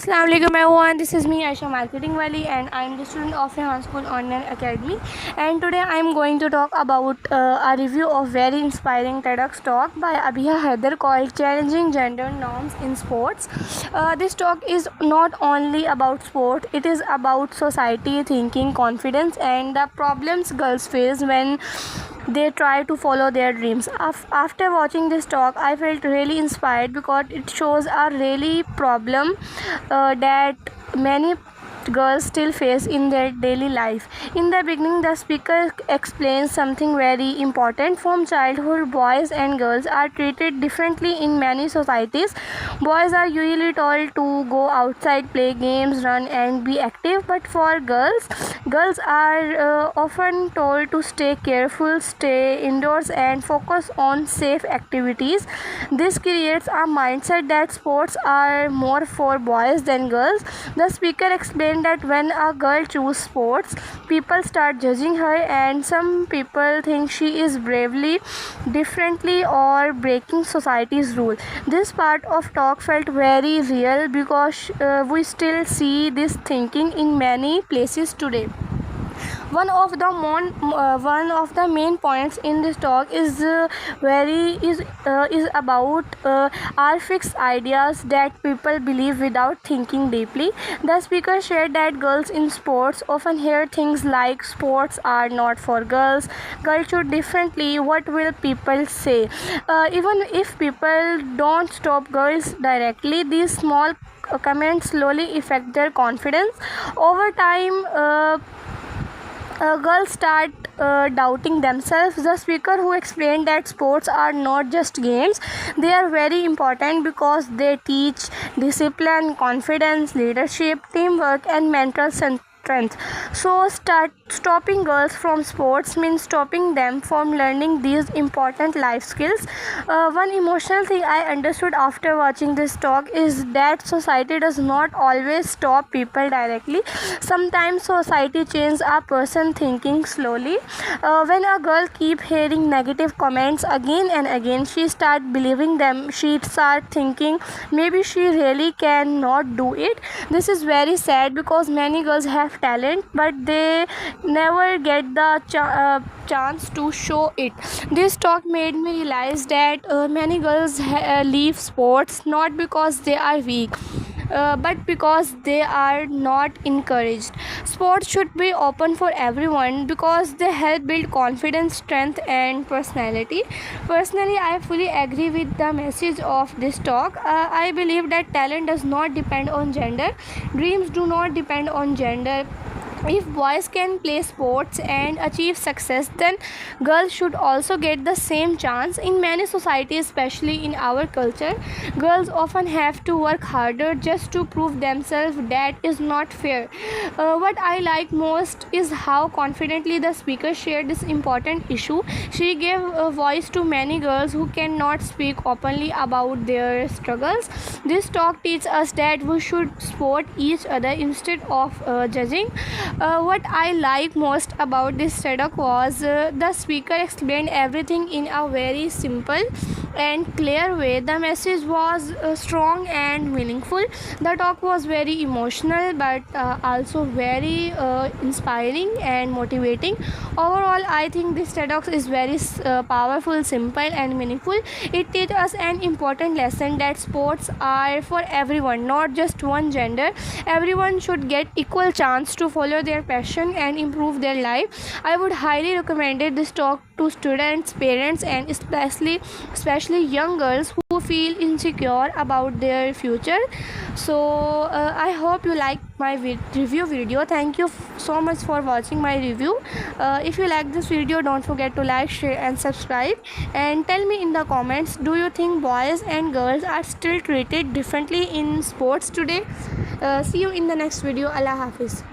Assalamu alaikum everyone, this is me Aisha Marketing Wali and I am the student of Rehan School Online Academy, and today I am going to talk about a review of very inspiring TEDx talk by Abiha Haider called Challenging Gender Norms in Sports. This talk is not only about sport, it is about society, thinking, confidence and the problems girls face when they try to follow their dreams. After watching this talk, I felt really inspired because it shows a really problem that many girls still face in their daily life. In the beginning, the speaker explains something very important. From childhood, boys and girls are treated differently in many societies. Boys are usually told to go outside, play games, run and be active, but for girls are often told to stay careful, stay indoors and focus on safe activities. This creates a mindset that sports are more for boys than girls. The speaker explained that when a girl chooses sports, people start judging her and some people think she is bravely differently or breaking society's rule. This part of talk felt very real because we still see this thinking in many places today. One of the main points in this talk is about our fixed ideas that people believe without thinking deeply. The speaker shared that girls in sports often hear things like sports are not for girls, girls should differently, what will people say? Even if people don't stop girls directly, these small comments slowly affect their confidence. Over time, girls start doubting themselves. The speaker who explained that sports are not just games, they are very important because they teach discipline, confidence, leadership, teamwork and mental strength. So stopping girls from sports means stopping them from learning these important life skills. One emotional thing I understood after watching this talk is that society does not always stop people directly. Sometimes society changes a person thinking slowly. When a girl keep hearing negative comments again and again, she start believing them. She start thinking maybe she really cannot do it. This is very sad because many girls have talent but they never get the chance to show it. This talk made me realize that many girls leave sports not because they are weak, but because they are not encouraged. Sports should be open for everyone because they help build confidence, strength and personality. Personally, I fully agree with the message of this talk. I believe that talent does not depend on gender. Dreams do not depend on gender. If boys can play sports and achieve success, then girls should also get the same chance. In many societies, especially in our culture, girls often have to work harder just to prove themselves. That is not fair. What I like most is how confidently the speaker shared this important issue. She gave a voice to many girls who cannot speak openly about their struggles. This talk teaches us that we should support each other instead of judging. What I like most about this TEDx was the speaker explained everything in a very simple and clear way. The message was strong and meaningful. The talk was very emotional but also very inspiring and motivating. Overall, I think this TEDx is very powerful, simple and meaningful. It teaches us an important lesson that sports are for everyone, not just one gender. Everyone should get equal chance to follow their passion and improve their life. I would highly recommend this talk to students, parents and especially young girls who feel insecure about their future. So I hope you like my review video. Thank you so much for watching my review. If you like this video, don't forget to like, share and subscribe, and tell me in the comments, do you think boys and girls are still treated differently in sports today? See you in the next video. Allah Hafiz.